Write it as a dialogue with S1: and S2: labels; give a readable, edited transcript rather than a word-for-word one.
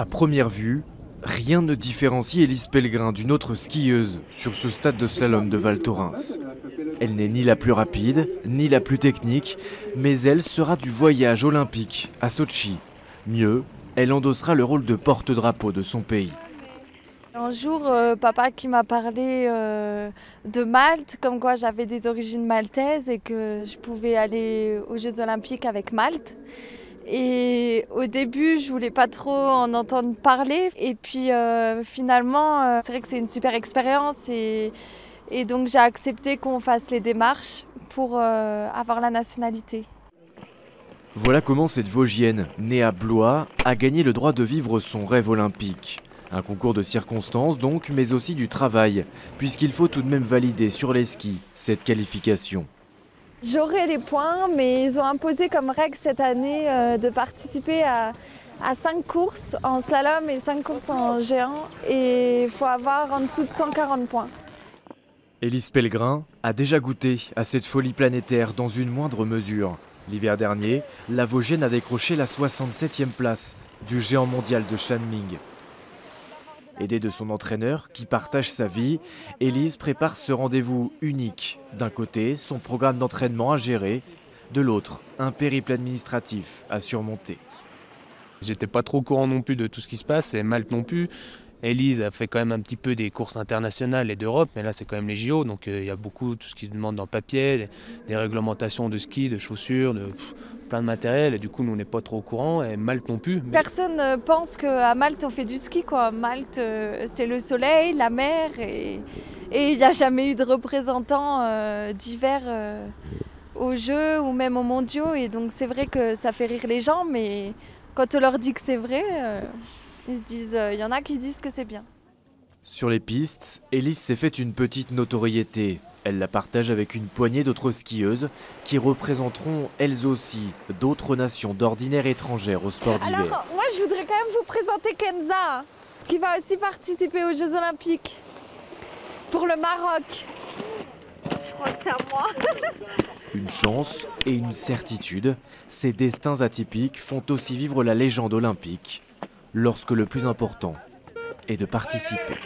S1: À première vue, rien ne différencie Élise Pellegrin d'une autre skieuse sur ce stade de slalom de Val Thorens. Elle n'est ni la plus rapide, ni la plus technique, mais elle sera du voyage olympique à Sotchi. Mieux, elle endossera le rôle de porte-drapeau de son pays.
S2: Un jour, papa qui m'a parlé de Malte, comme quoi j'avais des origines maltaises et que je pouvais aller aux Jeux Olympiques avec Malte. Et au début, je voulais pas trop en entendre parler. Et puis finalement, c'est vrai que c'est une super expérience et donc j'ai accepté qu'on fasse les démarches pour avoir la nationalité.
S1: Voilà comment cette Vosgienne, née à Blois, a gagné le droit de vivre son rêve olympique. Un concours de circonstances donc, mais aussi du travail, puisqu'il faut tout de même valider sur les skis cette qualification.
S2: J'aurai les points, mais ils ont imposé comme règle cette année de participer à 5 courses en slalom et 5 courses en géant. Et il faut avoir en dessous de 140 points.
S1: Élise Pellegrin a déjà goûté à cette folie planétaire dans une moindre mesure. L'hiver dernier, la Vosgienne a décroché la 67e place du géant mondial de Shanming. Aidée de son entraîneur qui partage sa vie, Élise prépare ce rendez-vous unique. D'un côté, son programme d'entraînement à gérer, de l'autre, un périple administratif à surmonter.
S3: J'étais pas trop au courant non plus de tout ce qui se passe, et Malte non plus. Élise a fait quand même un petit peu des courses internationales et d'Europe, mais là c'est quand même les JO, donc il y a beaucoup tout ce qui se demande dans le papier, des réglementations de ski, de chaussures, plein de matériel, et du coup nous on n'est pas trop au courant, et Malte non plus.
S2: Personne ne pense qu'à Malte on fait du ski, quoi. Malte c'est le soleil, la mer, et il n'y a jamais eu de représentants d'hiver aux Jeux ou même aux mondiaux, et donc c'est vrai que ça fait rire les gens, mais quand on leur dit que c'est vrai, ils se disent, il y en a qui disent que c'est bien.
S1: Sur les pistes, Élise s'est fait une petite notoriété. Elle la partage avec une poignée d'autres skieuses qui représenteront elles aussi d'autres nations d'ordinaire étrangères au sport d'hiver.
S2: Alors moi je voudrais quand même vous présenter Kenza, qui va aussi participer aux Jeux Olympiques pour le Maroc. Je crois que c'est à moi.
S1: Une chance et une certitude, ces destins atypiques font aussi vivre la légende olympique lorsque le plus important est de participer.